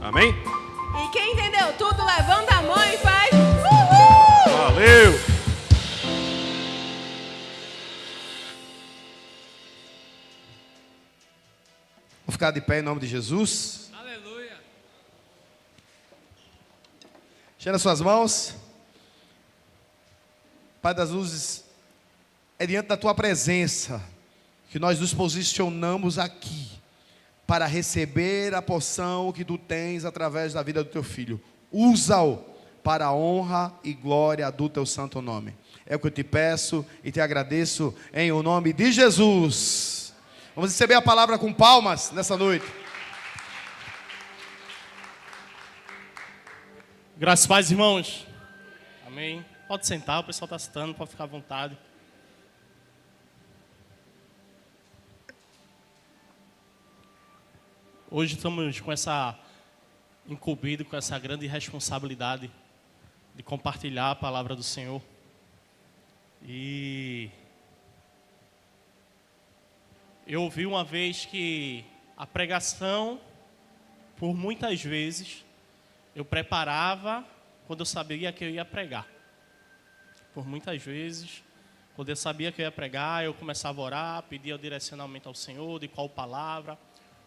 Amém? E quem entendeu tudo, levanta a mão e faz uhul! Valeu! Vou ficar de pé em nome de Jesus. Aleluia. Cheira suas mãos. Pai das luzes, é diante da tua presença que nós nos posicionamos aqui para receber a porção que tu tens através da vida do teu filho. Usa-o para a honra e glória do teu santo nome. É o que eu te peço e te agradeço em o nome de Jesus. Vamos receber a palavra com palmas nessa noite. Graças a Deus, irmãos. Amém. Pode sentar, o pessoal está citando, pode ficar à vontade. Hoje estamos com essa incumbido, com essa grande responsabilidade de compartilhar a palavra do Senhor. E eu ouvi uma vez que a pregação, por muitas vezes, eu preparava quando eu sabia que eu ia pregar. Por muitas vezes, quando eu sabia que eu ia pregar, eu começava a orar, pedia o direcionamento ao Senhor, de qual palavra,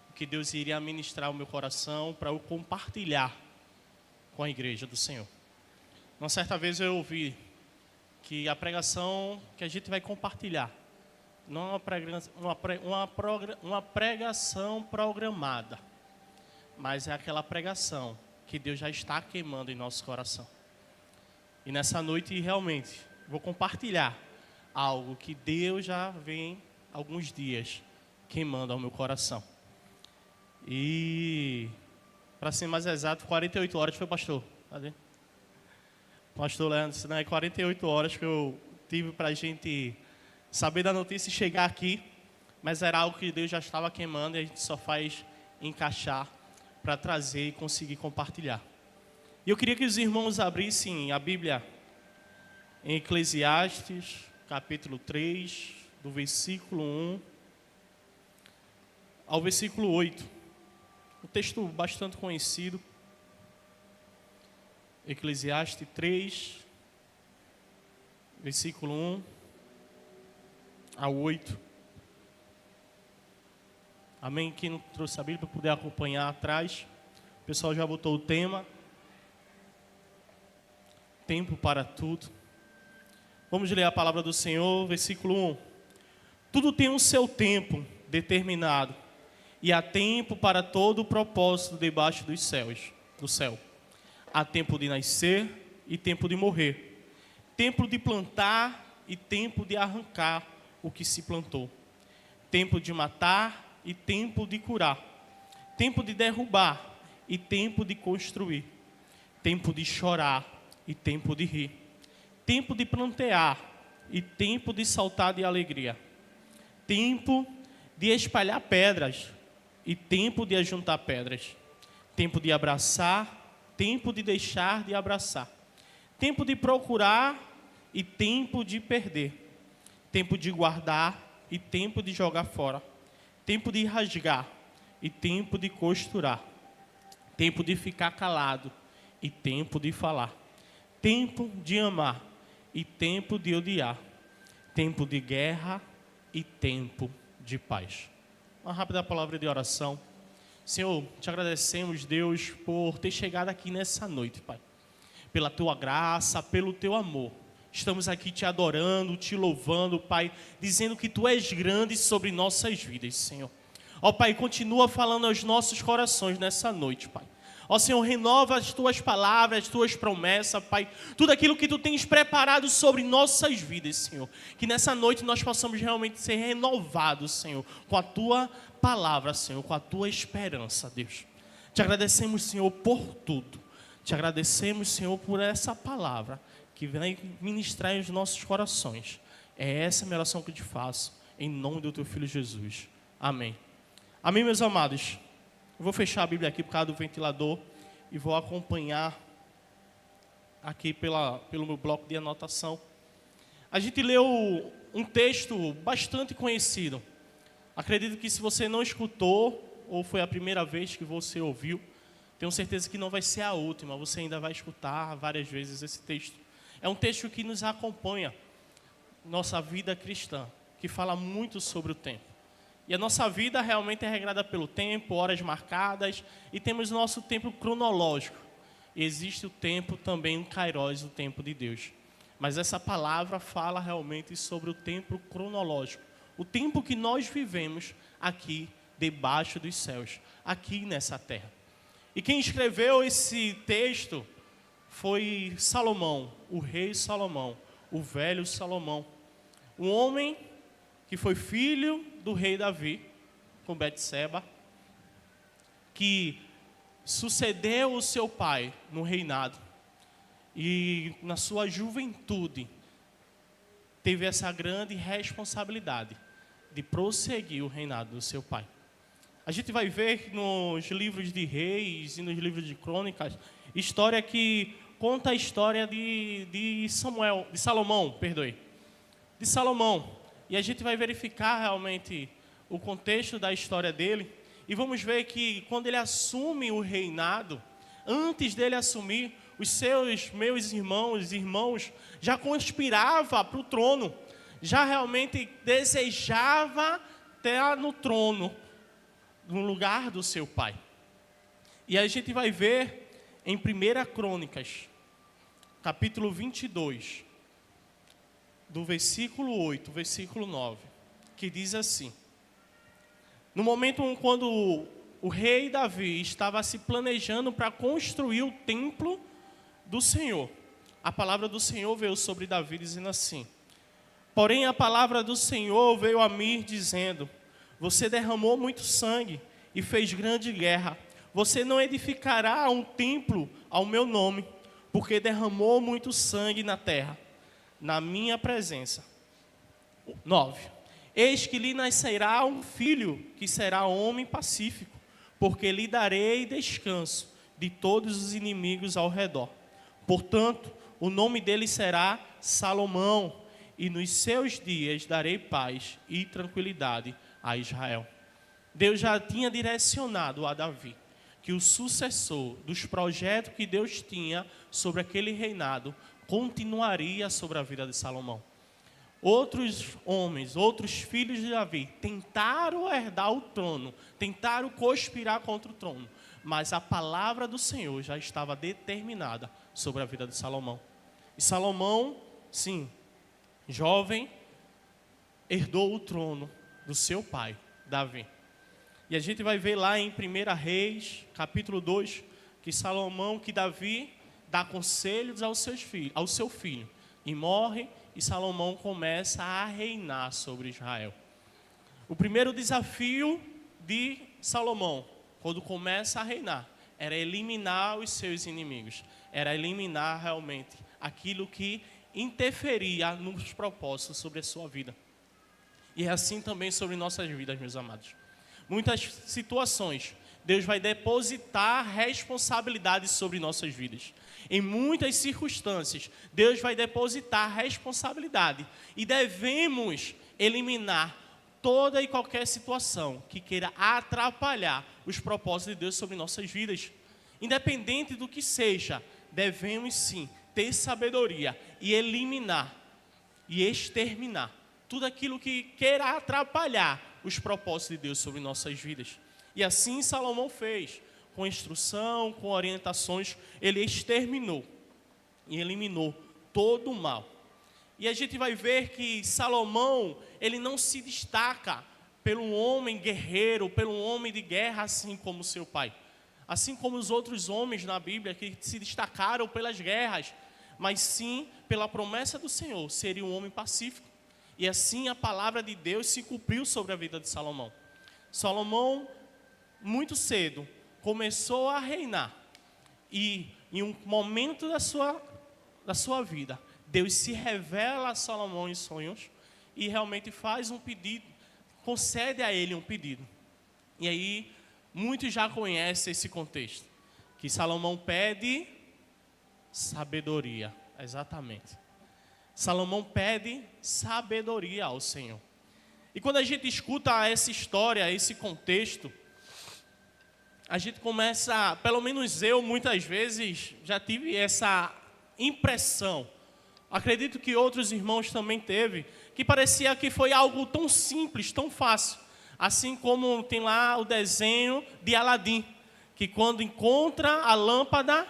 o que Deus iria ministrar ao meu coração para eu compartilhar com a igreja do Senhor. Uma certa vez eu ouvi que a pregação que a gente vai compartilhar não é uma pregação programada, mas é aquela pregação que Deus já está queimando em nosso coração. E nessa noite, realmente, vou compartilhar algo que Deus já vem alguns dias queimando ao meu coração. E, para ser mais exato, 48 horas foi, pastor. Cadê? Pastor Leandro, não é 48 horas que eu tive para a gente saber da notícia e chegar aqui, mas era algo que Deus já estava queimando e a gente só faz encaixar para trazer e conseguir compartilhar. E eu queria que os irmãos abrissem a Bíblia em Eclesiastes, capítulo 3, do versículo 1 ao versículo 8. Um texto bastante conhecido. Eclesiastes 3, versículo 1 ao 8. Amém? Quem não trouxe a Bíblia para poder acompanhar atrás. O pessoal já botou o tema. Tempo para tudo. Vamos ler a palavra do Senhor, versículo 1. Tudo tem um seu tempo determinado, e há tempo para todo o propósito debaixo dos céus, do céu. Há tempo de nascer e tempo de morrer, tempo de plantar e tempo de arrancar o que se plantou, tempo de matar e tempo de curar, tempo de derrubar e tempo de construir, tempo de chorar e tempo de rir, tempo de plantear e tempo de saltar de alegria, tempo de espalhar pedras e tempo de ajuntar pedras, tempo de abraçar, tempo de deixar de abraçar, tempo de procurar e tempo de perder, tempo de guardar e tempo de jogar fora, tempo de rasgar e tempo de costurar, tempo de ficar calado e tempo de falar, tempo de amar e tempo de odiar, tempo de guerra e tempo de paz. Uma rápida palavra de oração. Senhor, te agradecemos, Deus, por ter chegado aqui nessa noite, Pai. Pela tua graça, pelo teu amor. Estamos aqui te adorando, te louvando, Pai, dizendo que tu és grande sobre nossas vidas, Senhor. Ó Pai, continua falando aos nossos corações nessa noite, Pai. Ó Senhor, renova as tuas palavras, as tuas promessas, Pai. Tudo aquilo que tu tens preparado sobre nossas vidas, Senhor. Que nessa noite nós possamos realmente ser renovados, Senhor, com a tua palavra, Senhor, com a tua esperança, Deus. Te agradecemos, Senhor, por tudo. Te agradecemos, Senhor, por essa palavra que vem ministrar os nossos corações. É essa a minha oração que eu te faço, em nome do teu Filho Jesus. Amém. Amém, meus amados. Eu vou fechar a Bíblia aqui por causa do ventilador e vou acompanhar aqui pelo meu bloco de anotação. A gente leu um texto bastante conhecido. Acredito que se você não escutou ou foi a primeira vez que você ouviu, Tenho certeza que não vai ser a última, você ainda vai escutar várias vezes esse texto. É um texto que nos acompanha, nossa vida cristã, que fala muito sobre o tempo. E a nossa vida realmente é regrada pelo tempo, horas marcadas, e temos nosso tempo cronológico. E existe o tempo também, o Kairos, o tempo de Deus. Mas essa palavra fala realmente sobre o tempo cronológico, o tempo que nós vivemos aqui debaixo dos céus, aqui nessa terra. E quem escreveu esse texto foi Salomão, o rei Salomão, o velho Salomão. Um homem que foi filho do rei Davi, com Betseba, que sucedeu o seu pai no reinado. E na sua juventude, teve essa grande responsabilidade de prosseguir o reinado do seu pai. A gente vai ver nos livros de Reis e nos livros de Crônicas, história que conta a história de Salomão. E a gente vai verificar realmente o contexto da história dele. E vamos ver que quando ele assume o reinado, antes dele assumir, meus irmãos, já conspirava para o trono, já realmente desejava estar no trono, no lugar do seu pai. E a gente vai ver em 1 Crônicas, capítulo 22, do versículo 8, versículo 9, que diz assim: no momento quando o rei Davi estava se planejando para construir o templo do Senhor, a palavra do Senhor veio sobre Davi dizendo assim: porém a palavra do Senhor veio a mim dizendo: você derramou muito sangue e fez grande guerra. Você não edificará um templo ao meu nome, porque derramou muito sangue na terra, na minha presença. 9. Eis que lhe nascerá um filho, que será homem pacífico, porque lhe darei descanso de todos os inimigos ao redor. Portanto, o nome dele será Salomão, e nos seus dias darei paz e tranquilidade a Israel. Deus já tinha direcionado a Davi que o sucessor dos projetos que Deus tinha sobre aquele reinado continuaria sobre a vida de Salomão. Outros homens, outros filhos de Davi tentaram herdar o trono, tentaram conspirar contra o trono, mas a palavra do Senhor já estava determinada sobre a vida de Salomão. E Salomão, sim, jovem, herdou o trono do seu pai, Davi. E a gente vai ver lá em 1 Reis, capítulo 2, que Davi dá conselhos ao seu filho, e morre, e Salomão começa a reinar sobre Israel. O primeiro desafio de Salomão, quando começa a reinar, era eliminar os seus inimigos, era eliminar realmente aquilo que interferia nos propósitos sobre a sua vida. E é assim também sobre nossas vidas, meus amados. Muitas situações, Deus vai depositar responsabilidades sobre nossas vidas. Em muitas circunstâncias, Deus vai depositar responsabilidade. E devemos eliminar toda e qualquer situação que queira atrapalhar os propósitos de Deus sobre nossas vidas. Independente do que seja, devemos sim ter sabedoria e eliminar e exterminar tudo aquilo que queira atrapalhar os propósitos de Deus sobre nossas vidas. E assim Salomão fez, com instrução, com orientações, ele exterminou e eliminou todo o mal. E a gente vai ver que Salomão, ele não se destaca pelo homem guerreiro, pelo homem de guerra, assim como seu pai. Assim como os outros homens na Bíblia que se destacaram pelas guerras, mas sim pela promessa do Senhor, seria um homem pacífico. E assim a palavra de Deus se cumpriu sobre a vida de Salomão. Salomão, muito cedo, começou a reinar. E em um momento da sua vida, Deus se revela a Salomão em sonhos e realmente faz um pedido, concede a ele um pedido. E aí, muitos já conhecem esse contexto, que Salomão pede sabedoria, exatamente. Salomão pede sabedoria ao Senhor. E quando a gente escuta essa história, esse contexto, a gente começa, pelo menos eu muitas vezes já tive essa impressão, acredito que outros irmãos também teve, que parecia que foi algo tão simples, tão fácil, assim como tem lá o desenho de Aladim, que quando encontra a lâmpada,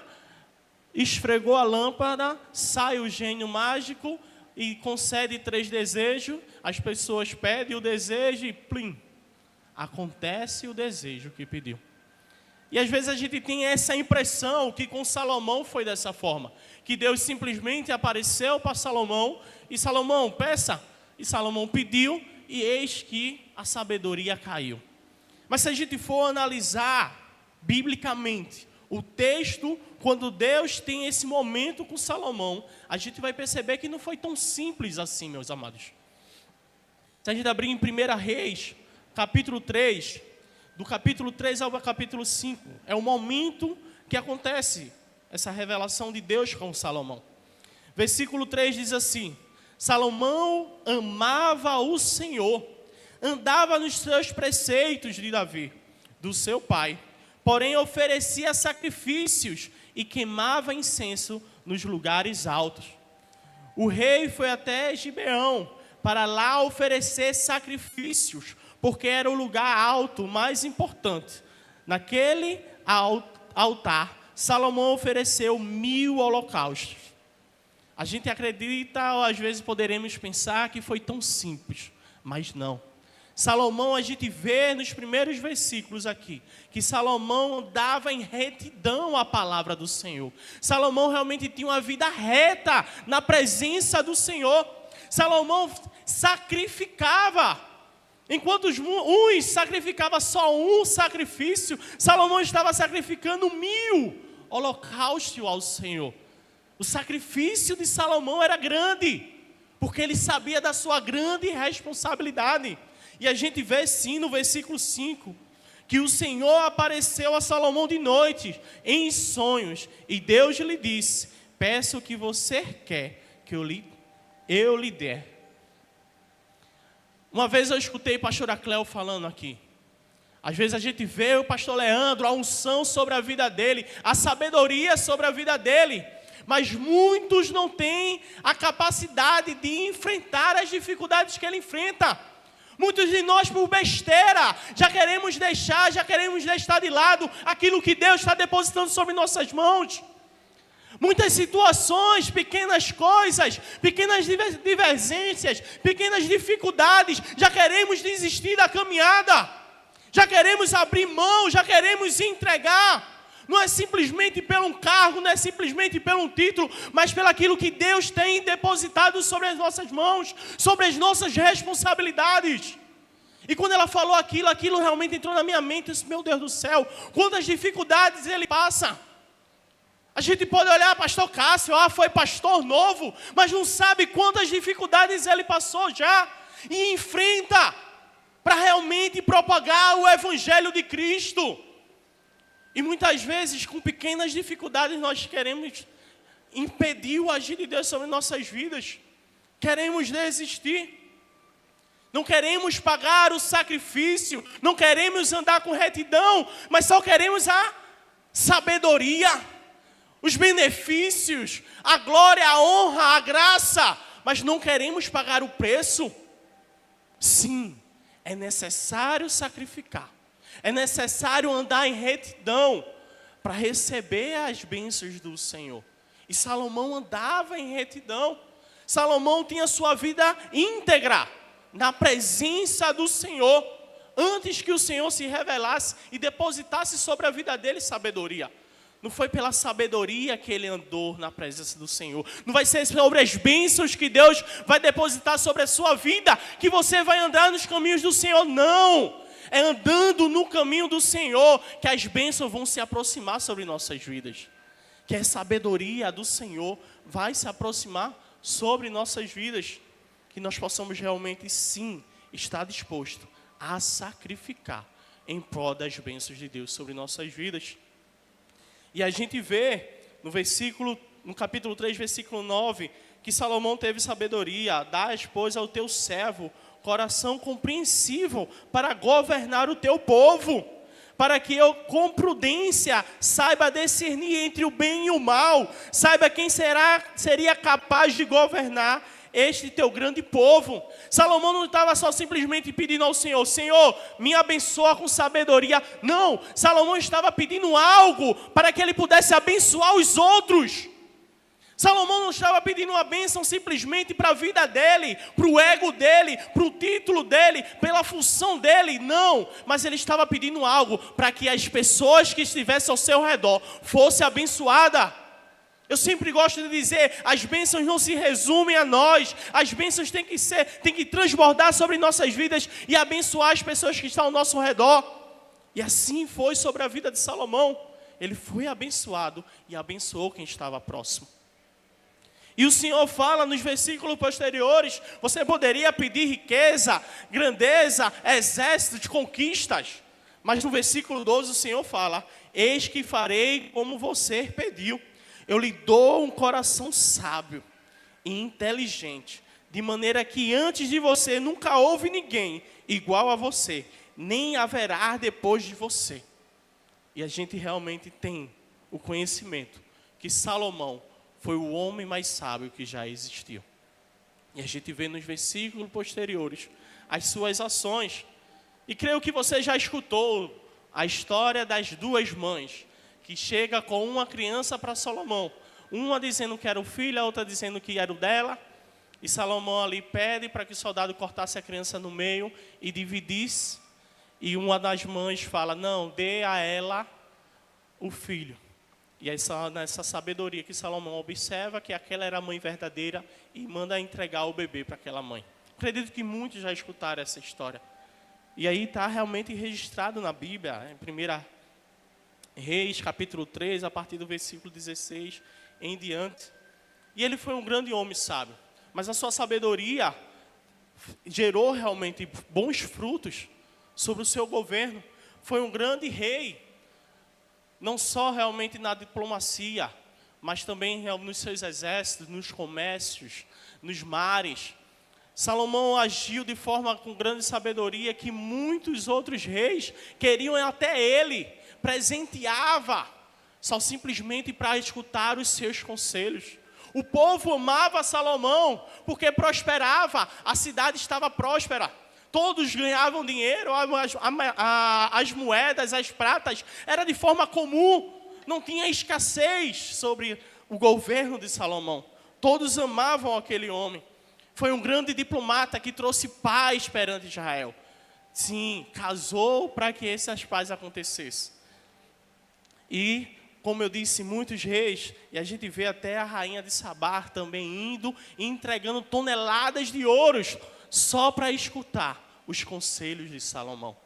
esfregou a lâmpada, sai o gênio mágico e concede 3 desejos, as pessoas pedem o desejo e plim, acontece o desejo que pediu. E às vezes a gente tem essa impressão que com Salomão foi dessa forma, que Deus simplesmente apareceu para Salomão e Salomão, peça, e Salomão pediu e eis que a sabedoria caiu. Mas se a gente for analisar biblicamente o texto, quando Deus tem esse momento com Salomão, a gente vai perceber que não foi tão simples assim, meus amados. Se a gente abrir em 1 Reis, capítulo 3, do capítulo 3 ao capítulo 5, é o momento que acontece essa revelação de Deus com Salomão. Versículo 3 diz assim: Salomão amava o Senhor, andava nos seus preceitos de Davi, do seu pai, porém oferecia sacrifícios e queimava incenso nos lugares altos. O rei foi até Gibeão para lá oferecer sacrifícios, porque era o lugar alto mais importante. Naquele altar, Salomão ofereceu 1000 holocaustos. A gente acredita, ou às vezes poderemos pensar que foi tão simples, mas não. Salomão, a gente vê nos primeiros versículos aqui, que Salomão andava em retidão à palavra do Senhor. Salomão realmente tinha uma vida reta na presença do Senhor. Salomão sacrificava. Enquanto uns sacrificavam só um sacrifício, Salomão estava sacrificando 1000 holocaustos ao Senhor. O sacrifício de Salomão era grande, porque ele sabia da sua grande responsabilidade. E a gente vê sim no versículo 5, que o Senhor apareceu a Salomão de noite, em sonhos, e Deus lhe disse: peço o que você quer, que eu lhe der. Uma vez eu escutei o pastor Acléo falando aqui. Às vezes a gente vê o pastor Leandro, a unção sobre a vida dele, a sabedoria sobre a vida dele, mas muitos não têm a capacidade de enfrentar as dificuldades que ele enfrenta. Muitos de nós, por besteira, já queremos deixar de lado aquilo que Deus está depositando sobre nossas mãos. Muitas situações, pequenas coisas, pequenas divergências, pequenas dificuldades, já queremos desistir da caminhada, já queremos abrir mão, já queremos entregar. Não é simplesmente pelo um cargo, não é simplesmente pelo um título, mas pelo aquilo que Deus tem depositado sobre as nossas mãos, sobre as nossas responsabilidades. E quando ela falou aquilo realmente entrou na minha mente. Eu disse: meu Deus do céu, quantas dificuldades ele passa. A gente pode olhar, pastor Cássio, foi pastor novo, mas não sabe quantas dificuldades ele passou já e enfrenta para realmente propagar o evangelho de Cristo. E muitas vezes, com pequenas dificuldades, nós queremos impedir o agir de Deus sobre nossas vidas. Queremos desistir. Não queremos pagar o sacrifício. Não queremos andar com retidão. Mas só queremos a sabedoria, os benefícios, a glória, a honra, a graça. Mas não queremos pagar o preço. Sim, é necessário sacrificar. É necessário andar em retidão para receber as bênçãos do Senhor. E Salomão andava em retidão. Salomão tinha sua vida íntegra na presença do Senhor, antes que o Senhor se revelasse e depositasse sobre a vida dele sabedoria. Não foi pela sabedoria que ele andou na presença do Senhor. Não vai ser sobre as bênçãos que Deus vai depositar sobre a sua vida que você vai andar nos caminhos do Senhor. Não! É andando no caminho do Senhor que as bênçãos vão se aproximar sobre nossas vidas. Que a sabedoria do Senhor vai se aproximar sobre nossas vidas. Que nós possamos realmente, sim, estar disposto a sacrificar em prol das bênçãos de Deus sobre nossas vidas. E a gente vê no capítulo 3, versículo 9, que Salomão teve sabedoria: dá, pois, ao teu servo coração compreensível para governar o teu povo, para que eu, com prudência, saiba discernir entre o bem e o mal, saiba quem seria capaz de governar este teu grande povo. Salomão não estava só simplesmente pedindo ao Senhor, Senhor, me abençoa com sabedoria. Não, Salomão estava pedindo algo para que ele pudesse abençoar os outros. Salomão não estava pedindo uma bênção simplesmente para a vida dele, para o ego dele, para o título dele, pela função dele, não. Mas ele estava pedindo algo para que as pessoas que estivessem ao seu redor fossem abençoadas. Eu sempre gosto de dizer, as bênçãos não se resumem a nós, as bênçãos têm que transbordar sobre nossas vidas e abençoar as pessoas que estão ao nosso redor. E assim foi sobre a vida de Salomão. Ele foi abençoado e abençoou quem estava próximo. E o Senhor fala nos versículos posteriores, você poderia pedir riqueza, grandeza, exército de conquistas. Mas no versículo 12 o Senhor fala, eis que farei como você pediu. Eu lhe dou um coração sábio e inteligente, de maneira que antes de você nunca houve ninguém igual a você, nem haverá depois de você. E a gente realmente tem o conhecimento que Salomão foi o homem mais sábio que já existiu. E a gente vê nos versículos posteriores as suas ações. E creio que você já escutou a história das duas mães, que chega com uma criança para Salomão. Uma dizendo que era o filho, a outra dizendo que era o dela. E Salomão ali pede para que o soldado cortasse a criança no meio e dividisse. E uma das mães fala, não, dê a ela o filho. E nessa sabedoria que Salomão observa que aquela era a mãe verdadeira e manda entregar o bebê para aquela mãe. Acredito que muitos já escutaram essa história. E aí está realmente registrado na Bíblia, em 1 Reis, capítulo 3, a partir do versículo 16 em diante. E ele foi um grande homem sábio, mas a sua sabedoria gerou realmente bons frutos sobre o seu governo. Foi um grande rei, não só realmente na diplomacia, mas também nos seus exércitos, nos comércios, nos mares. Salomão agiu de forma com grande sabedoria que muitos outros reis queriam até ele, presenteava, só simplesmente para escutar os seus conselhos. O povo amava Salomão porque prosperava, a cidade estava próspera. Todos ganhavam dinheiro, as moedas, as pratas, era de forma comum, não tinha escassez sobre o governo de Salomão. Todos amavam aquele homem. Foi um grande diplomata que trouxe paz perante Israel. Sim, casou para que essas paz acontecessem. E, como eu disse, muitos reis, e a gente vê até a rainha de Sabá também indo e entregando toneladas de ouros, só para escutar os conselhos de Salomão.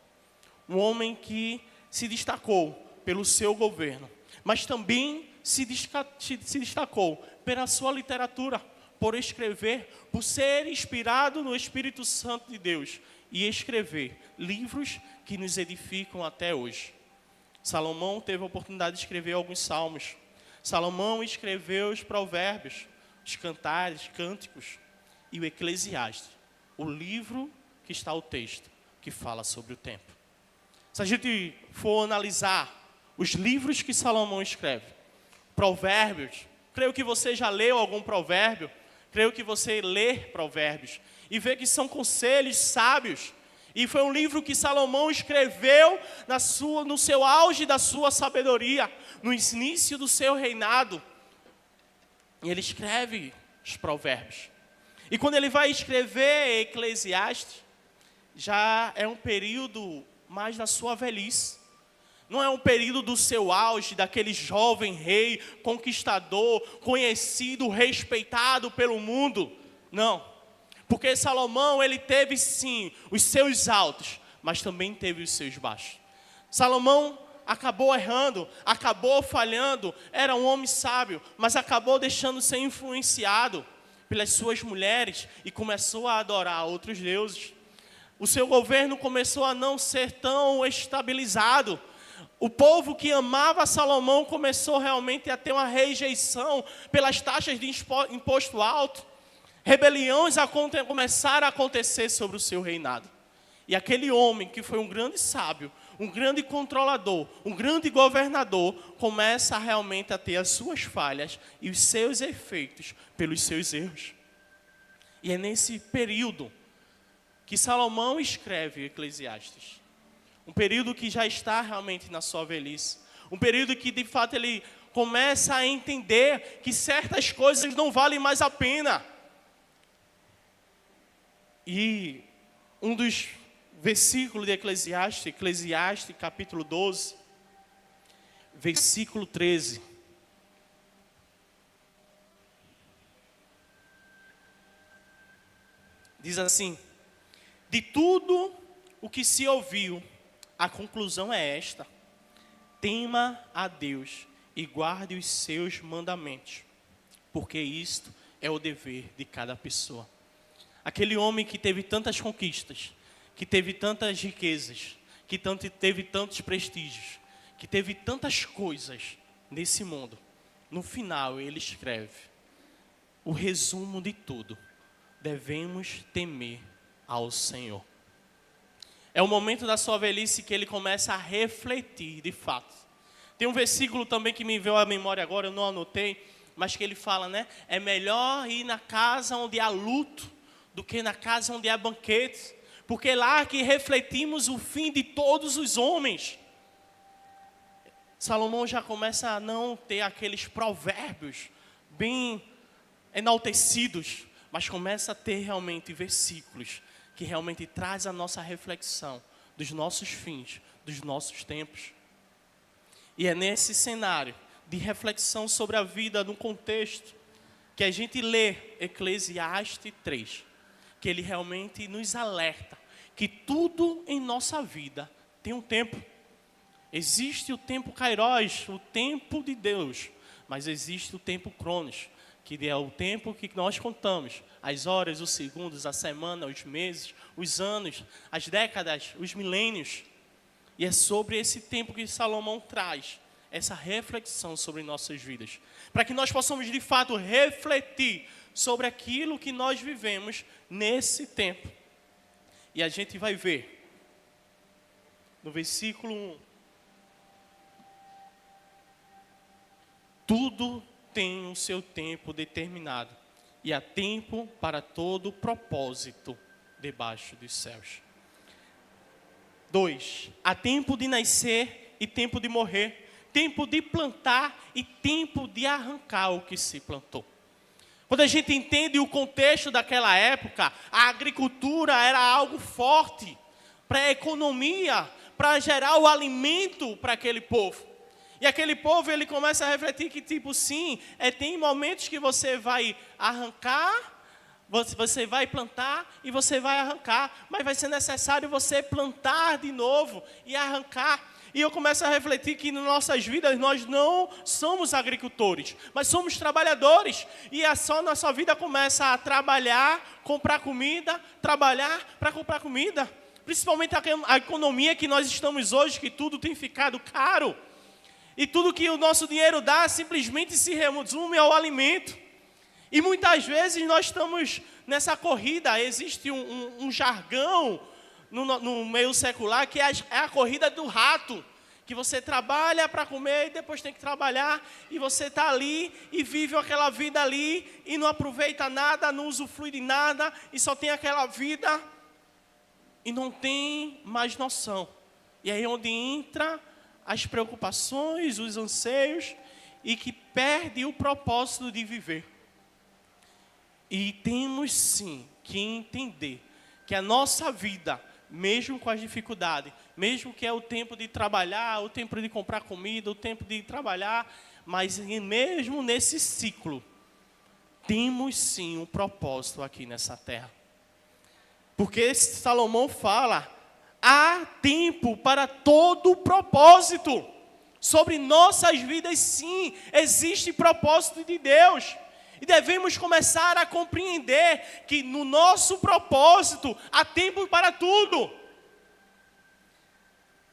Um homem que se destacou pelo seu governo, mas também se destacou pela sua literatura, por escrever, por ser inspirado no Espírito Santo de Deus e escrever livros que nos edificam até hoje. Salomão teve a oportunidade de escrever alguns salmos. Salomão escreveu os provérbios, os cantares, cânticos e o Eclesiastes, o livro que está o texto que fala sobre o tempo. Se a gente for analisar os livros que Salomão escreve, provérbios, creio que você já leu algum provérbio, creio que você lê provérbios e vê que são conselhos sábios. E foi um livro que Salomão escreveu no seu auge da sua sabedoria, no início do seu reinado. E ele escreve os provérbios. E quando ele vai escrever Eclesiastes, já é um período mais da sua velhice. Não é um período do seu auge, daquele jovem rei, conquistador, conhecido, respeitado pelo mundo. Não. Porque Salomão, ele teve sim os seus altos, mas também teve os seus baixos. Salomão acabou errando, acabou falhando, era um homem sábio, mas acabou deixando ser influenciado pelas suas mulheres e começou a adorar outros deuses. O seu governo começou a não ser tão estabilizado. O povo que amava Salomão começou realmente a ter uma rejeição pelas taxas de imposto alto. Rebeliões começaram a acontecer sobre o seu reinado. E aquele homem que foi um grande sábio, um grande controlador, um grande governador, começa realmente a ter as suas falhas e os seus efeitos pelos seus erros. E é nesse período que Salomão escreve Eclesiastes. Um período que já está realmente na sua velhice. Um período que, de fato, ele começa a entender que certas coisas não valem mais a pena. E um dos versículos de Eclesiastes capítulo 12, versículo 13. Diz assim: de tudo o que se ouviu, a conclusão é esta: tema a Deus e guarde os seus mandamentos, porque isto é o dever de cada pessoa. Aquele homem que teve tantas conquistas, que teve tantas riquezas, que teve tantos prestígios, que teve tantas coisas nesse mundo, no final ele escreve o resumo de tudo: devemos temer ao Senhor. É o momento da sua velhice que ele começa a refletir de fato. Tem um versículo também que me veio à memória agora, eu não anotei, mas que ele fala, né? É melhor ir na casa onde há luto do que na casa onde há banquete, porque lá que refletimos o fim de todos os homens. Salomão já começa a não ter aqueles provérbios bem enaltecidos, mas começa a ter realmente versículos que realmente traz a nossa reflexão dos nossos fins, dos nossos tempos. E é nesse cenário de reflexão sobre a vida no contexto que a gente lê Eclesiastes 3, que ele realmente nos alerta que tudo em nossa vida tem um tempo. Existe o tempo Kairos, o tempo de Deus, mas existe o tempo Cronos, que é o tempo que nós contamos, as horas, os segundos, a semana, os meses, os anos, as décadas, os milênios. E é sobre esse tempo que Salomão traz essa reflexão sobre nossas vidas, para que nós possamos de fato refletir sobre aquilo que nós vivemos nesse tempo. E a gente vai ver no versículo 1. Tudo tem o seu tempo determinado, e há tempo para todo propósito debaixo dos céus. 2. Há tempo de nascer e tempo de morrer, tempo de plantar e tempo de arrancar o que se plantou. Quando a gente entende o contexto daquela época, a agricultura era algo forte para a economia, para gerar o alimento para aquele povo. E aquele povo, ele começa a refletir que, tipo, sim, tem momentos que você vai arrancar, você vai plantar e você vai arrancar, mas vai ser necessário você plantar de novo e arrancar. E eu começo a refletir que nas nossas vidas nós não somos agricultores, mas somos trabalhadores. E a nossa vida começa a trabalhar, comprar comida, trabalhar para comprar comida. Principalmente a economia que nós estamos hoje, que tudo tem ficado caro. E tudo que o nosso dinheiro dá simplesmente se resume ao alimento. E muitas vezes nós estamos nessa corrida, existe um jargão no meio secular, que é a corrida do rato, que você trabalha para comer e depois tem que trabalhar, e você está ali e vive aquela vida ali, e não aproveita nada, não usufrui de nada, e só tem aquela vida, e não tem mais noção. E aí é onde entra as preocupações, os anseios, e que perde o propósito de viver. E temos sim que entender que a nossa vida, mesmo com as dificuldades, mesmo que é o tempo de trabalhar, o tempo de comprar comida, o tempo de trabalhar, mas mesmo nesse ciclo, temos sim um propósito aqui nessa terra. Porque Salomão fala, há tempo para todo propósito. Sobre nossas vidas, sim, existe propósito de Deus. E devemos começar a compreender que no nosso propósito há tempo para tudo.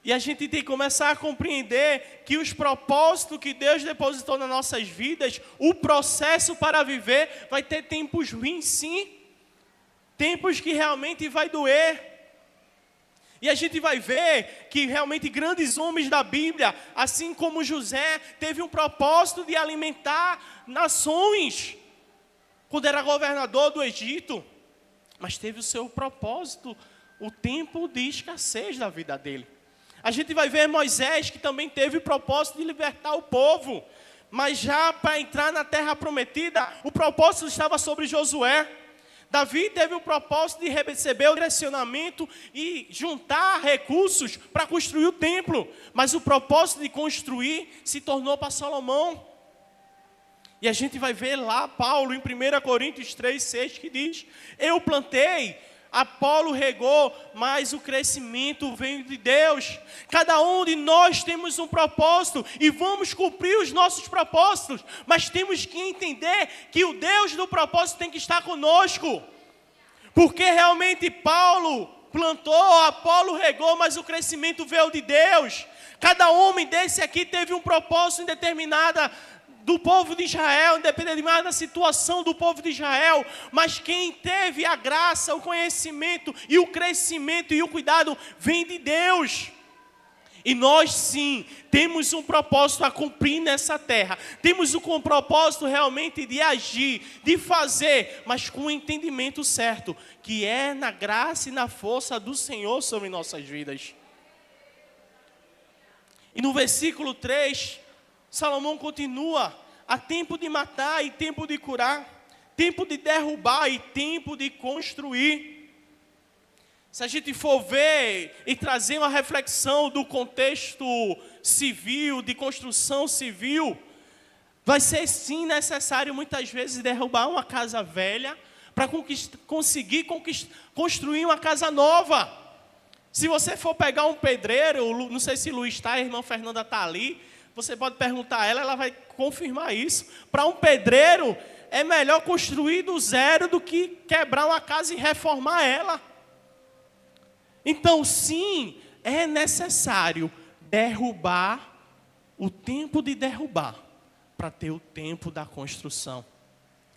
E a gente tem que começar a compreender que os propósitos que Deus depositou nas nossas vidas, o processo para viver, vai ter tempos ruins, sim. Tempos que realmente vai doer. E a gente vai ver que realmente grandes homens da Bíblia, assim como José, teve um propósito de alimentar nações, quando era governador do Egito. Mas teve o seu propósito, o tempo de escassez da vida dele. A gente vai ver Moisés, que também teve o propósito de libertar o povo. Mas já para entrar na terra prometida, o propósito estava sobre Josué. Davi teve o propósito de receber o direcionamento e juntar recursos para construir o templo. Mas o propósito de construir se tornou para Salomão. E a gente vai ver lá Paulo em 1 Coríntios 3:6 que diz: eu plantei, Apolo regou, mas o crescimento vem de Deus. Cada um de nós temos um propósito e vamos cumprir os nossos propósitos, mas temos que entender que o Deus do propósito tem que estar conosco. Porque realmente Paulo plantou, Apolo regou, mas o crescimento veio de Deus. Cada homem desse aqui teve um propósito indeterminado do povo de Israel, independente da situação do povo de Israel, mas quem teve a graça, o conhecimento e o crescimento e o cuidado vem de Deus. E nós sim, temos um propósito a cumprir nessa terra, temos um propósito realmente de agir, de fazer, mas com o entendimento certo, que é na graça e na força do Senhor sobre nossas vidas. E no versículo 3, Salomão continua: há tempo de matar e tempo de curar, tempo de derrubar e tempo de construir. Se a gente for ver e trazer uma reflexão do contexto civil, de construção civil, vai ser sim necessário muitas vezes derrubar uma casa velha para conseguir construir uma casa nova. Se você for pegar um pedreiro, não sei se Luiz está, a irmã Fernanda está ali, você pode perguntar a ela, ela vai confirmar isso. Para um pedreiro, é melhor construir do zero do que quebrar uma casa e reformar ela. Então, sim, é necessário derrubar o tempo de derrubar para ter o tempo da construção.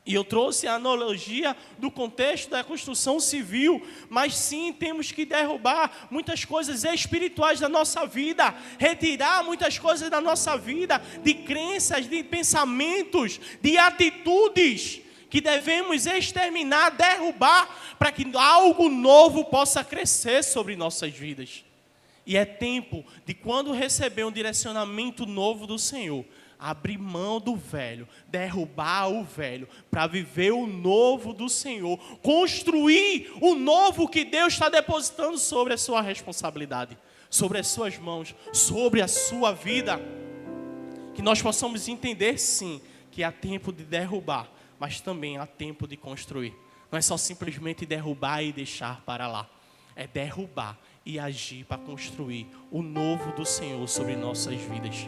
E eu trouxe a analogia do contexto da construção civil, mas sim, temos que derrubar muitas coisas espirituais da nossa vida, retirar muitas coisas da nossa vida, de crenças, de pensamentos, de atitudes, que devemos exterminar, derrubar, para que algo novo possa crescer sobre nossas vidas. E é tempo de, quando receber um direcionamento novo do Senhor, abrir mão do velho, derrubar o velho, para viver o novo do Senhor, construir o novo que Deus está depositando sobre a sua responsabilidade, sobre as suas mãos, sobre a sua vida. Que nós possamos entender sim, que há tempo de derrubar, mas também há tempo de construir. Não é só simplesmente derrubar e deixar para lá, é derrubar e agir para construir o novo do Senhor sobre nossas vidas.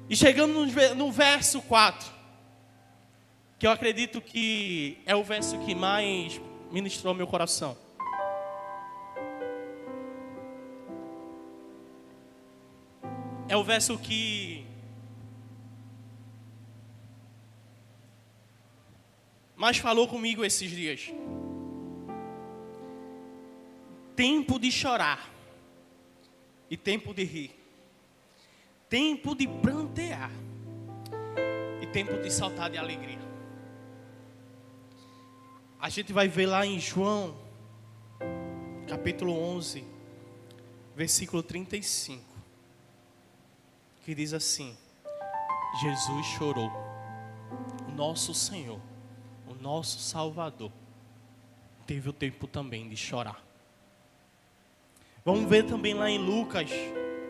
E chegando no verso 4, que eu acredito que é o verso que mais ministrou meu coração. É o verso que mais falou comigo esses dias. Tempo de chorar e tempo de rir. Tempo de prantear e tempo de saltar de alegria. A gente vai ver lá em João, capítulo 11, versículo 35, que diz assim: Jesus chorou, o nosso Senhor, o nosso Salvador, teve o tempo também de chorar. Vamos ver também lá em Lucas,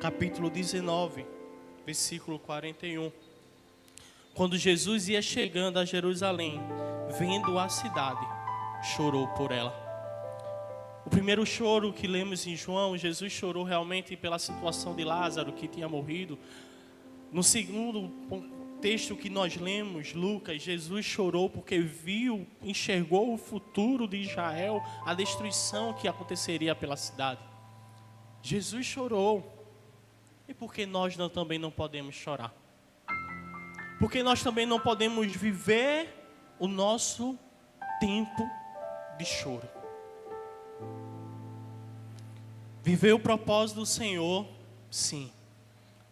capítulo 19, versículo 41. Quando Jesus ia chegando a Jerusalém, vendo a cidade, chorou por ela. O primeiro choro que lemos em João, Jesus chorou realmente pela situação de Lázaro, que tinha morrido. No segundo texto que nós lemos, Lucas, Jesus chorou porque viu, enxergou o futuro de Israel, a destruição que aconteceria pela cidade. Jesus chorou. E por que nós também não podemos chorar? Porque nós também não podemos viver o nosso tempo de choro. Viver o propósito do Senhor, sim,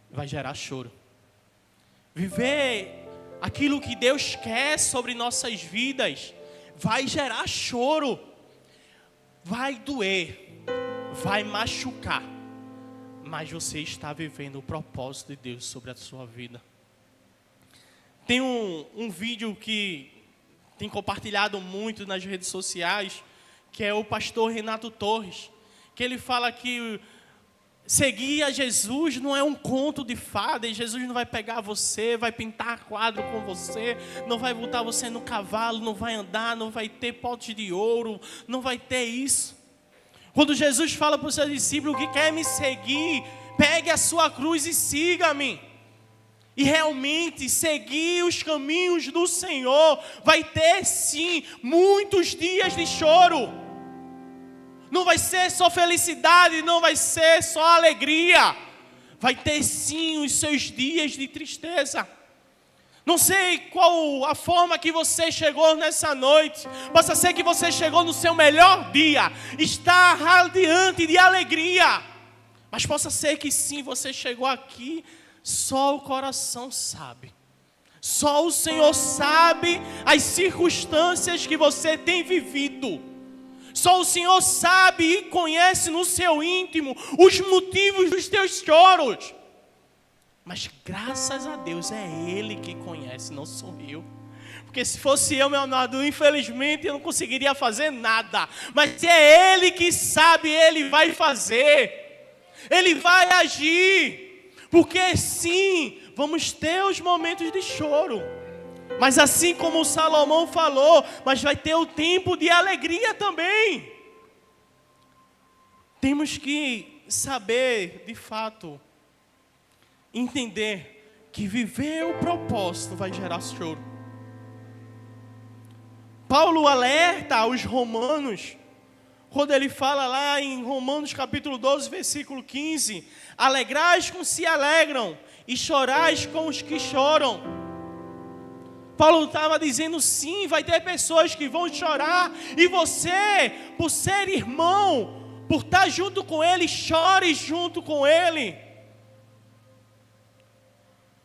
vai gerar choro. Viver aquilo que Deus quer sobre nossas vidas vai gerar choro. Vai doer, vai machucar. Mas você está vivendo o propósito de Deus sobre a sua vida. Tem um vídeo que tem compartilhado muito nas redes sociais, que é o pastor Renato Torres, que ele fala que seguir a Jesus não é um conto de fada, e Jesus não vai pegar você, vai pintar quadro com você, não vai botar você no cavalo, não vai andar, não vai ter potes de ouro, não vai ter isso. Quando Jesus fala para os seus discípulos que quer me seguir, pegue a sua cruz e siga-me. E realmente seguir os caminhos do Senhor vai ter sim muitos dias de choro. Não vai ser só felicidade, não vai ser só alegria. Vai ter sim os seus dias de tristeza. Não sei qual a forma que você chegou nessa noite. Possa ser que você chegou no seu melhor dia, está radiante de alegria. Mas possa ser que sim, você chegou aqui, só o coração sabe. Só o Senhor sabe as circunstâncias que você tem vivido. Só o Senhor sabe e conhece no seu íntimo os motivos dos teus choros. Mas graças a Deus é Ele que conhece, não sou eu. Porque se fosse eu, meu amado, infelizmente eu não conseguiria fazer nada. Mas se é Ele que sabe, Ele vai fazer. Ele vai agir. Porque sim, vamos ter os momentos de choro. Mas assim como o Salomão falou, mas vai ter o tempo de alegria também. Temos que saber, de fato, entender que viver o propósito vai gerar choro. Paulo alerta aos romanos, quando ele fala lá em Romanos capítulo 12, versículo 15, alegrais com os que se alegram e chorais com os que choram. Paulo estava dizendo sim, vai ter pessoas que vão chorar, e você, por ser irmão, por estar junto com ele, chore junto com ele.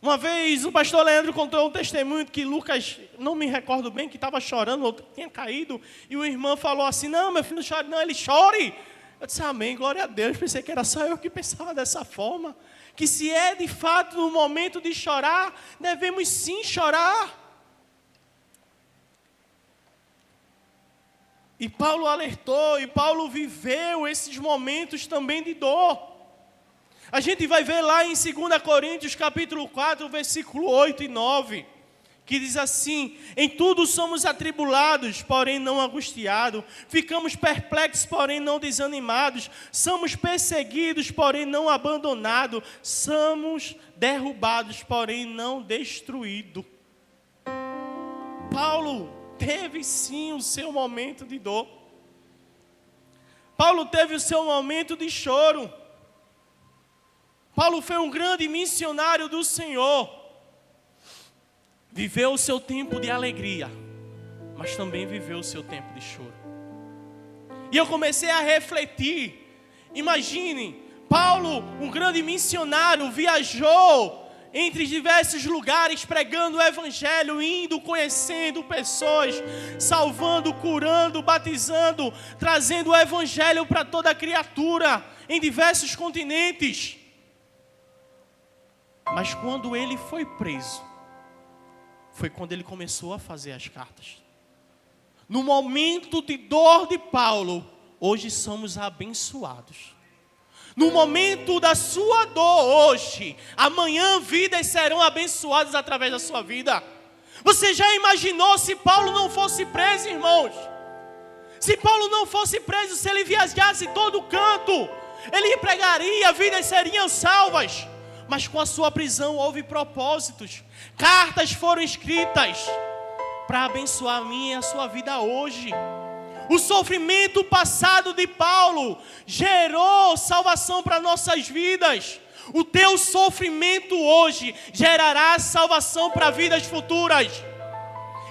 Uma vez o pastor Leandro contou um testemunho que Lucas, não me recordo bem, que estava chorando, ou tinha caído, e o irmão falou assim, não, meu filho não chore, não, ele chore. Eu disse, amém, glória a Deus. Pensei que era só eu que pensava dessa forma, que se é de fato no momento de chorar, devemos sim chorar. E Paulo alertou, e Paulo viveu esses momentos também de dor. A gente vai ver lá em 2 Coríntios capítulo 4, versículo 8 e 9, que diz assim, em tudo somos atribulados, porém não angustiados, ficamos perplexos, porém não desanimados, somos perseguidos, porém não abandonados, somos derrubados, porém não destruídos. Paulo teve sim o seu momento de dor. Paulo teve o seu momento de choro. Paulo foi um grande missionário do Senhor. Viveu o seu tempo de alegria, mas também viveu o seu tempo de choro. E eu comecei a refletir. Imagine, Paulo, um grande missionário, viajou entre diversos lugares, pregando o evangelho, indo, conhecendo pessoas, salvando, curando, batizando, trazendo o evangelho para toda criatura, em diversos continentes. Mas quando ele foi preso, foi quando ele começou a fazer as cartas. No momento de dor de Paulo, hoje somos abençoados. No momento da sua dor hoje, amanhã vidas serão abençoadas através da sua vida. Você já imaginou se Paulo não fosse preso, irmãos? Se Paulo não fosse preso, se ele viajasse todo canto, ele pregaria, vidas seriam salvas. Mas com a sua prisão houve propósitos. Cartas foram escritas para abençoar a minha e a sua vida hoje. O sofrimento passado de Paulo gerou salvação para nossas vidas. O teu sofrimento hoje gerará salvação para vidas futuras.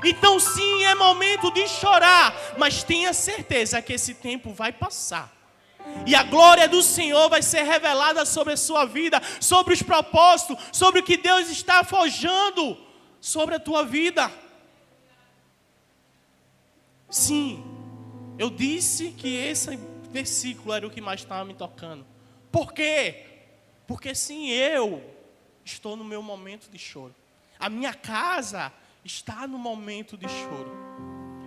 Então sim, é momento de chorar, mas tenha certeza que esse tempo vai passar. E a glória do Senhor vai ser revelada sobre a sua vida, sobre os propósitos, sobre o que Deus está forjando sobre a tua vida. Sim, eu disse que esse versículo era o que mais estava me tocando. Por quê? Porque sim, eu estou no meu momento de choro. A minha casa está no momento de choro.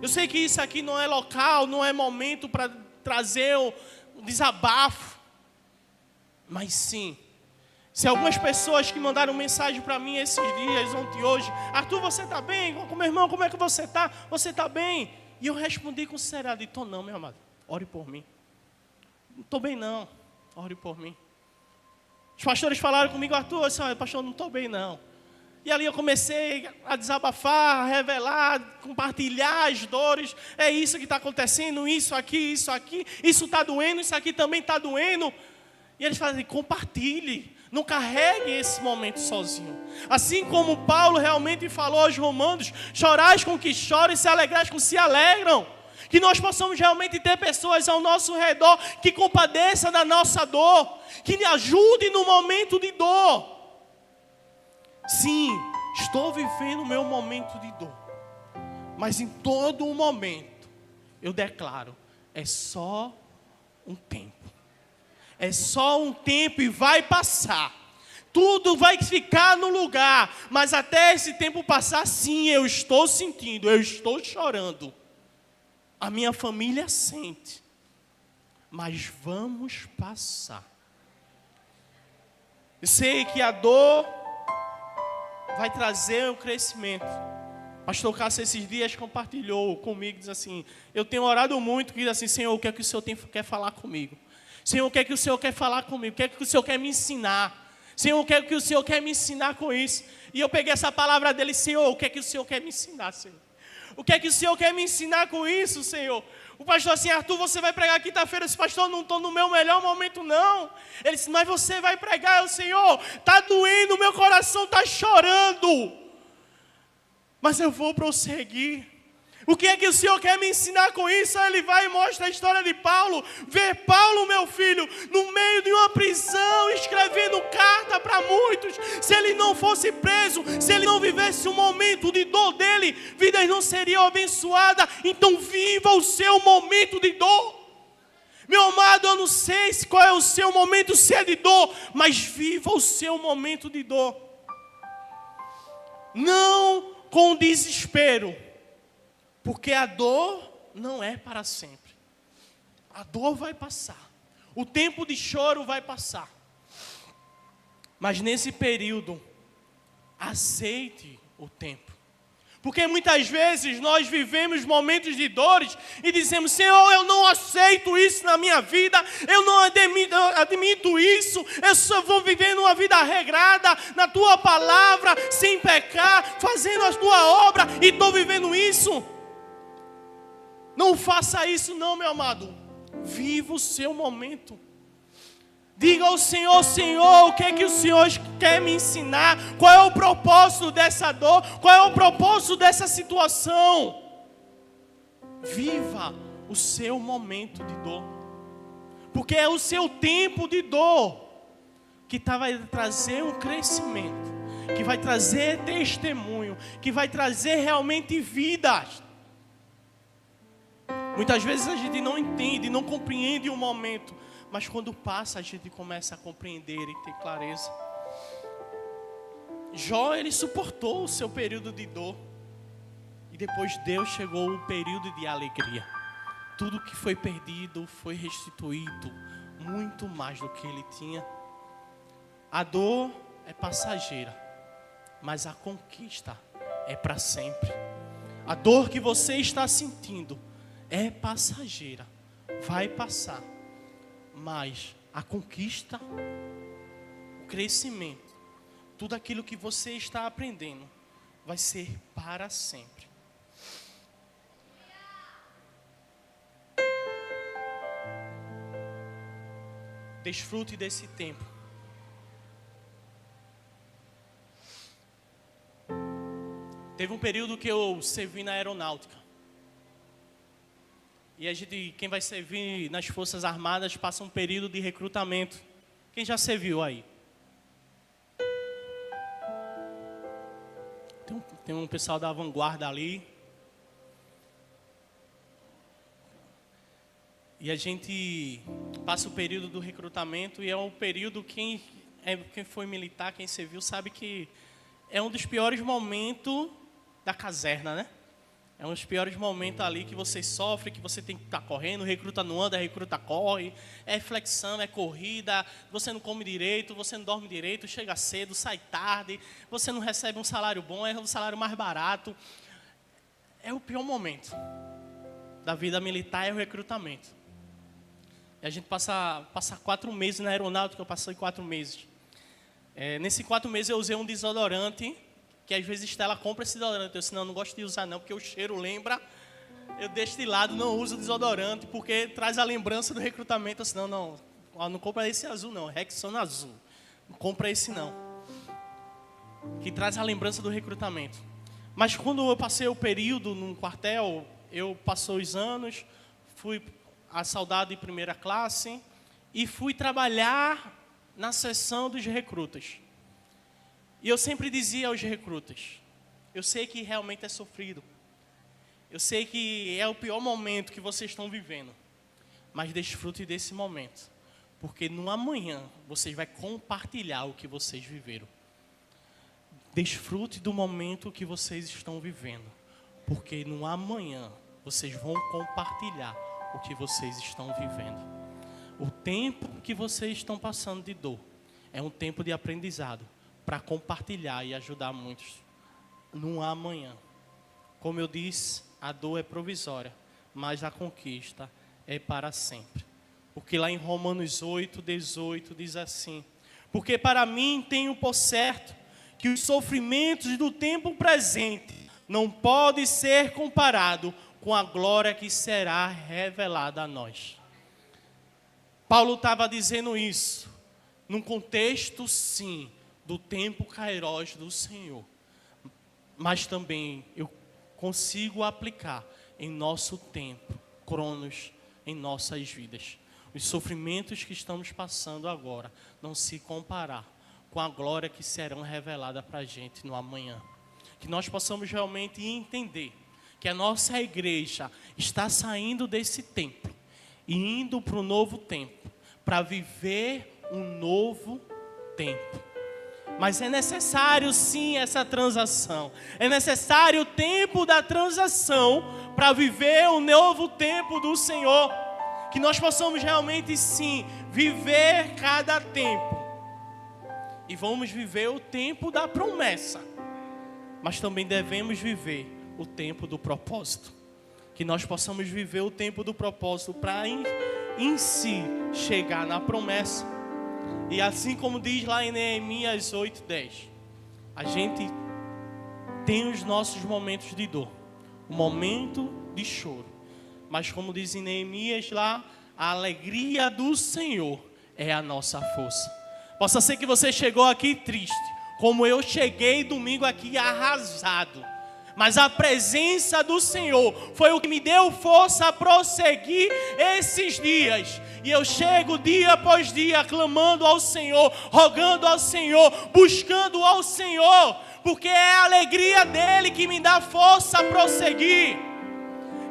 Eu sei que isso aqui não é local, não é momento para trazer um desabafo. Mas sim, se algumas pessoas que mandaram mensagem para mim esses dias, ontem e hoje, Arthur, você está bem? Meu irmão, como é que você está? Você está bem? E eu respondi com sinceridade, estou não, meu amado, ore por mim. Não estou bem não, ore por mim. Os pastores falaram comigo, Arthur, eu disse, pastor, não estou bem não. E ali eu comecei a desabafar, a revelar, compartilhar as dores. É isso que está acontecendo, isso aqui, isso está doendo, isso aqui também está doendo. E eles falam assim, compartilhe, não carregue esse momento sozinho. Assim como Paulo realmente falou aos romanos, chorais com que choram e se alegrais com que se alegram. Que nós possamos realmente ter pessoas ao nosso redor que compadeçam da nossa dor, que me ajudem no momento de dor. Sim, estou vivendo o meu momento de dor, mas em todo o momento, eu declaro, é só um tempo. É só um tempo e vai passar. Tudo vai ficar no lugar, mas até esse tempo passar, sim, eu estou sentindo, eu estou chorando. A minha família sente, mas vamos passar. Eu sei que a dor vai trazer o crescimento. Pastor Cássio esses dias compartilhou comigo, diz assim, eu tenho orado muito, diz assim, Senhor, o que é que o Senhor quer falar comigo? Senhor, o que é que o Senhor quer falar comigo? O que é que o Senhor quer me ensinar? Senhor, o que é que o Senhor quer me ensinar com isso? E eu peguei essa palavra dele, Senhor, o que é que o Senhor quer me ensinar, Senhor? O que é que o Senhor quer me ensinar com isso, Senhor? O pastor assim, Arthur, você vai pregar quinta-feira? Esse pastor, não estou no meu melhor momento, não. Ele disse, mas você vai pregar. Eu, Senhor, está doendo, meu coração está chorando. Mas eu vou prosseguir. O que é que o Senhor quer me ensinar com isso? Aí ele vai e mostra a história de Paulo. Vê Paulo, meu filho, no meio de uma prisão, escrevendo carta para muitos. Se ele não fosse preso, se ele não vivesse um momento de dor dele, vidas não seriam abençoadas. Então viva o seu momento de dor. Meu amado, eu não sei qual é o seu momento, se é de dor, mas viva o seu momento de dor. Não com desespero. Porque a dor não é para sempre. A dor vai passar. O tempo de choro vai passar. Mas nesse período, aceite o tempo. Porque muitas vezes nós vivemos momentos de dores e dizemos, Senhor, eu não aceito isso na minha vida, eu não admito isso, eu só vou vivendo uma vida regrada na Tua palavra, sem pecar, fazendo a Tua obra e estou vivendo isso. Não faça isso não, meu amado. Viva o seu momento. Diga ao Senhor, Senhor, o que é que o Senhor quer me ensinar? Qual é o propósito dessa dor? Qual é o propósito dessa situação? Viva o seu momento de dor. Porque é o seu tempo de dor que vai trazer um crescimento, que vai trazer testemunho, que vai trazer realmente vidas. Muitas vezes a gente não entende, não compreende o momento, mas quando passa a gente começa a compreender e ter clareza. Jó, ele suportou o seu período de dor e depois Deus chegou o período de alegria. Tudo que foi perdido foi restituído, muito mais do que ele tinha. A dor é passageira, mas a conquista é para sempre. A dor que você está sentindo é passageira, vai passar, mas a conquista, o crescimento, tudo aquilo que você está aprendendo, vai ser para sempre. Desfrute desse tempo. Teve um período que eu servi na aeronáutica. E quem vai servir nas Forças Armadas passa um período de recrutamento. Quem já serviu aí? Tem um pessoal da vanguarda ali. E a gente passa o período do recrutamento e é um período, quem foi militar, quem serviu, sabe que é um dos piores momentos da caserna, né? É um dos piores momentos ali que você sofre, que você tem que estar correndo, recruta não anda, recruta corre, é flexão, é corrida, você não come direito, você não dorme direito, chega cedo, sai tarde, você não recebe um salário bom, é um salário mais barato. É o pior momento da vida militar, é o recrutamento. E a gente passa 4 meses na aeronáutica, eu passei 4 meses. Nesses 4 meses eu usei um desodorante, que às vezes Estela compra esse desodorante. Eu disse, não gosto de usar não, porque o cheiro lembra. Eu deixo de lado, não uso desodorante, porque traz a lembrança do recrutamento. Eu disse, não compra esse azul não, Rexona azul. Não compra esse não. Que traz a lembrança do recrutamento. Mas quando eu passei o período num quartel, eu passei os anos, fui a soldado de primeira classe e fui trabalhar na seção dos recrutas. E eu sempre dizia aos recrutas, eu sei que realmente é sofrido, eu sei que é o pior momento que vocês estão vivendo, mas desfrute desse momento, porque no amanhã vocês vão compartilhar o que vocês viveram. Desfrute do momento que vocês estão vivendo, porque no amanhã vocês vão compartilhar o que vocês estão vivendo. O tempo que vocês estão passando de dor é um tempo de aprendizado para compartilhar e ajudar muitos no amanhã. Como eu disse, a dor é provisória, mas a conquista é para sempre. Porque lá em Romanos 8:18 diz assim: porque para mim tenho por certo que os sofrimentos do tempo presente não podem ser comparados com a glória que será revelada a nós. Paulo estava dizendo isso num contexto, sim, do tempo kairós do Senhor. Mas também eu consigo aplicar em nosso tempo, cronos, em nossas vidas. Os sofrimentos que estamos passando agora não se comparar com a glória que serão reveladas para a gente no amanhã. Que nós possamos realmente entender que a nossa igreja está saindo desse templo e indo para um novo tempo, para viver um novo tempo. Mas é necessário sim essa transação, é necessário o tempo da transação para viver o novo tempo do Senhor. Que nós possamos realmente sim viver cada tempo e vamos viver o tempo da promessa, mas também devemos viver o tempo do propósito. Que nós possamos viver o tempo do propósito para em si chegar na promessa. E assim como diz lá em Neemias 8:10, a gente tem os nossos momentos de dor, um momento de choro, mas como diz em Neemias lá, a alegria do Senhor é a nossa força. Possa ser que você chegou aqui triste, como eu cheguei domingo aqui arrasado, mas a presença do Senhor foi o que me deu força a prosseguir esses dias. E eu chego dia após dia clamando ao Senhor, rogando ao Senhor, buscando ao Senhor, porque é a alegria dele que me dá força a prosseguir.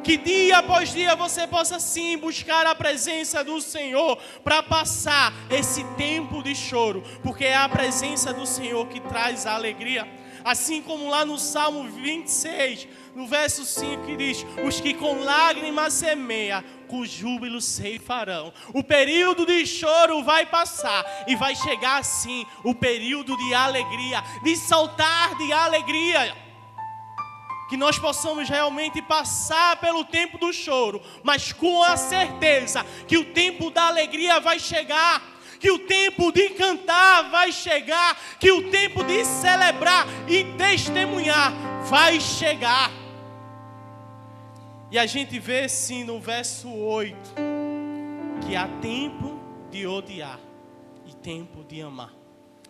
Que dia após dia você possa sim buscar a presença do Senhor para passar esse tempo de choro, porque é a presença do Senhor que traz a alegria. Assim como lá no Salmo 26, no verso 5, que diz: os que com lágrimas semeiam, com júbilo ceifarão. O período de choro vai passar e vai chegar assim o período de alegria, de saltar de alegria. Que nós possamos realmente passar pelo tempo do choro, mas com a certeza que o tempo da alegria vai chegar. Que o tempo de cantar vai chegar, que o tempo de celebrar e testemunhar vai chegar. E a gente vê sim no verso 8, que há tempo de odiar e tempo de amar.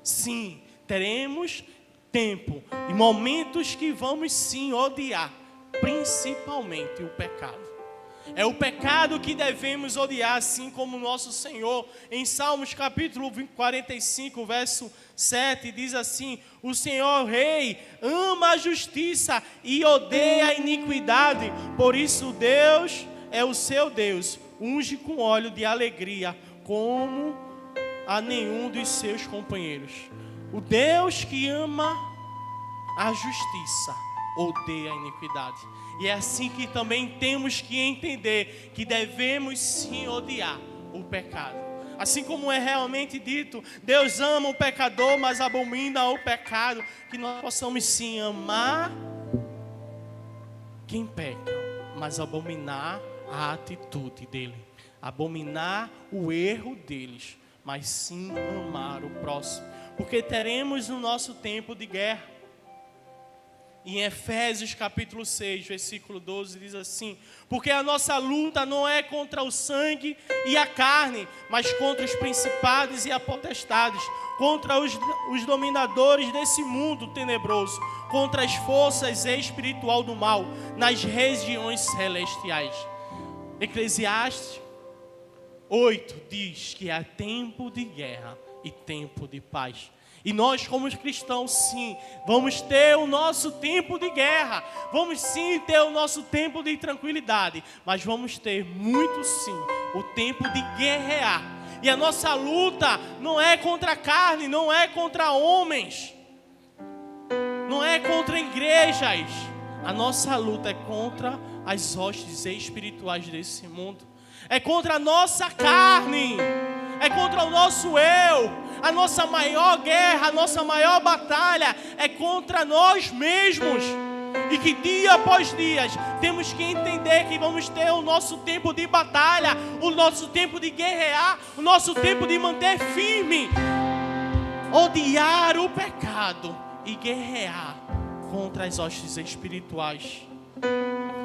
Sim, teremos tempo e momentos que vamos sim odiar, principalmente o pecado. É o pecado que devemos odiar, assim como o nosso Senhor. Em Salmos capítulo 45, verso 7, diz assim: o Senhor Rei ama a justiça e odeia a iniquidade. Por isso Deus é o seu Deus. Unge com óleo de alegria, como a nenhum dos seus companheiros. O Deus que ama a justiça odeia a iniquidade. E é assim que também temos que entender que devemos sim odiar o pecado. Assim como é realmente dito, Deus ama o pecador, mas abomina o pecado. Que nós possamos sim amar quem peca, mas abominar a atitude dele. Abominar o erro deles, mas sim amar o próximo. Porque teremos no nosso tempo de guerra. Em Efésios capítulo 6, versículo 12, diz assim: porque a nossa luta não é contra o sangue e a carne, mas contra os principados e as potestades, contra os dominadores desse mundo tenebroso, contra as forças espirituais do mal, nas regiões celestiais. Eclesiastes 8 diz que há tempo de guerra e tempo de paz. E nós, como cristãos, sim, vamos ter o nosso tempo de guerra. Vamos sim ter o nosso tempo de tranquilidade. Mas vamos ter muito sim o tempo de guerrear. E a nossa luta não é contra a carne, não é contra homens, não é contra igrejas. A nossa luta é contra as hostes espirituais desse mundo. É contra a nossa carne. É contra o nosso eu. A nossa maior guerra, a nossa maior batalha é contra nós mesmos. E que dia após dia temos que entender que vamos ter o nosso tempo de batalha, o nosso tempo de guerrear, o nosso tempo de manter firme, odiar o pecado e guerrear contra as hostes espirituais.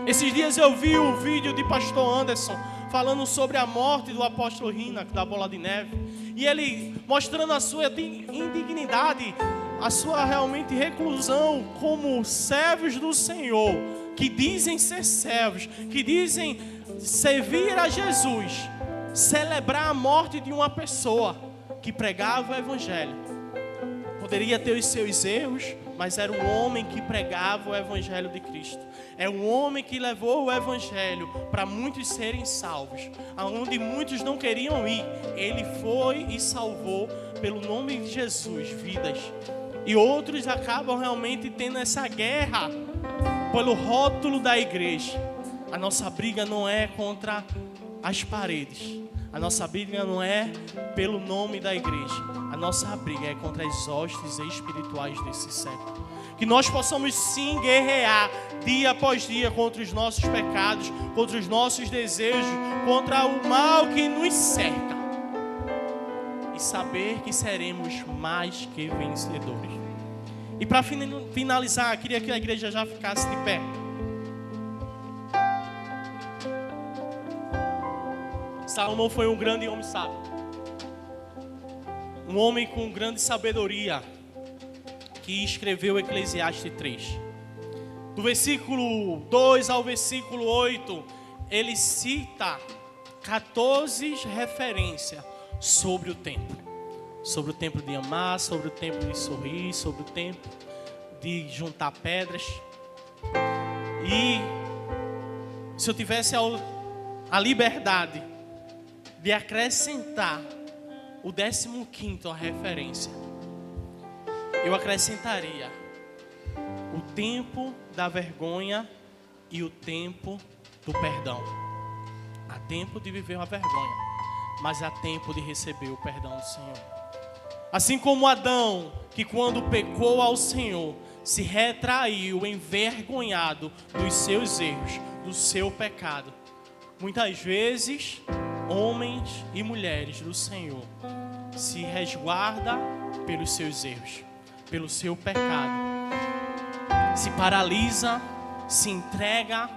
Esses dias eu vi um vídeo de pastor Anderson falando sobre a morte do apóstolo Rina, da Bola de Neve. E ele mostrando a sua indignidade, a sua realmente reclusão como servos do Senhor, que dizem ser servos, que dizem servir a Jesus, celebrar a morte de uma pessoa que pregava o Evangelho. Poderia ter os seus erros, mas era um homem que pregava o Evangelho de Cristo. É um homem que levou o Evangelho para muitos serem salvos. Aonde muitos não queriam ir, ele foi e salvou, pelo nome de Jesus, vidas. E outros acabam realmente tendo essa guerra pelo rótulo da igreja. A nossa briga não é contra as paredes. A nossa briga não é pelo nome da igreja. A nossa briga é contra as hostes espirituais desse século. Que nós possamos sim guerrear dia após dia contra os nossos pecados, contra os nossos desejos, contra o mal que nos cerca. E saber que seremos mais que vencedores. E para finalizar, queria que a igreja já ficasse de pé. Salomão foi um grande homem sábio. Um homem com grande sabedoria, que escreveu Eclesiastes 3. Do versículo 2 ao versículo 8, ele cita 14 referências sobre o tempo. Sobre o tempo de amar, sobre o tempo de sorrir, sobre o tempo de juntar pedras. E se eu tivesse a liberdade de acrescentar o 15º referência, eu acrescentaria o tempo da vergonha e o tempo do perdão. Há tempo de viver uma vergonha, mas há tempo de receber o perdão do Senhor. Assim como Adão, que quando pecou ao Senhor, se retraiu envergonhado dos seus erros, do seu pecado. Muitas vezes, homens e mulheres do Senhor se resguardam pelos seus erros, pelo seu pecado, se paralisa, se entrega,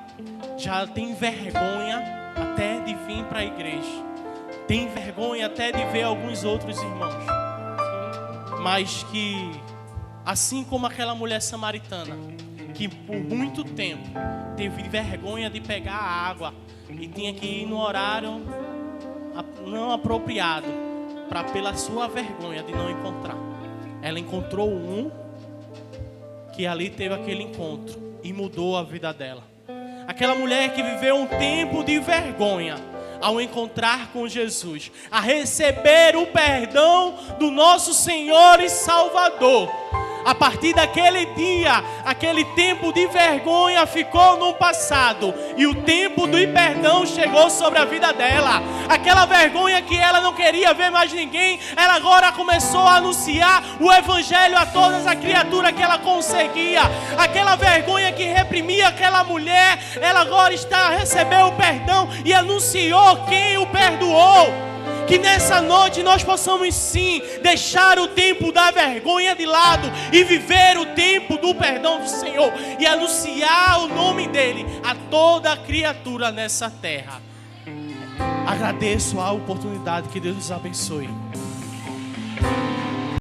já tem vergonha até de vir para a igreja, tem vergonha até de ver alguns outros irmãos, mas que, assim como aquela mulher samaritana, que por muito tempo teve vergonha de pegar a água e tinha que ir no horário não apropriado, para pela sua vergonha de não encontrar. Ela encontrou um que ali teve aquele encontro e mudou a vida dela. Aquela mulher que viveu um tempo de vergonha ao encontrar com Jesus, a receber o perdão do nosso Senhor e Salvador. A partir daquele dia, aquele tempo de vergonha ficou no passado e o tempo do perdão chegou sobre a vida dela. Aquela vergonha que ela não queria ver mais ninguém, ela agora começou a anunciar o evangelho a todas as criaturas que ela conseguia. Aquela vergonha que reprimia aquela mulher, ela agora recebeu o perdão e anunciou quem o perdoou. Que nessa noite nós possamos sim deixar o tempo da vergonha de lado e viver o tempo do perdão do Senhor e anunciar o nome dEle a toda criatura nessa terra. Agradeço a oportunidade, que Deus nos abençoe.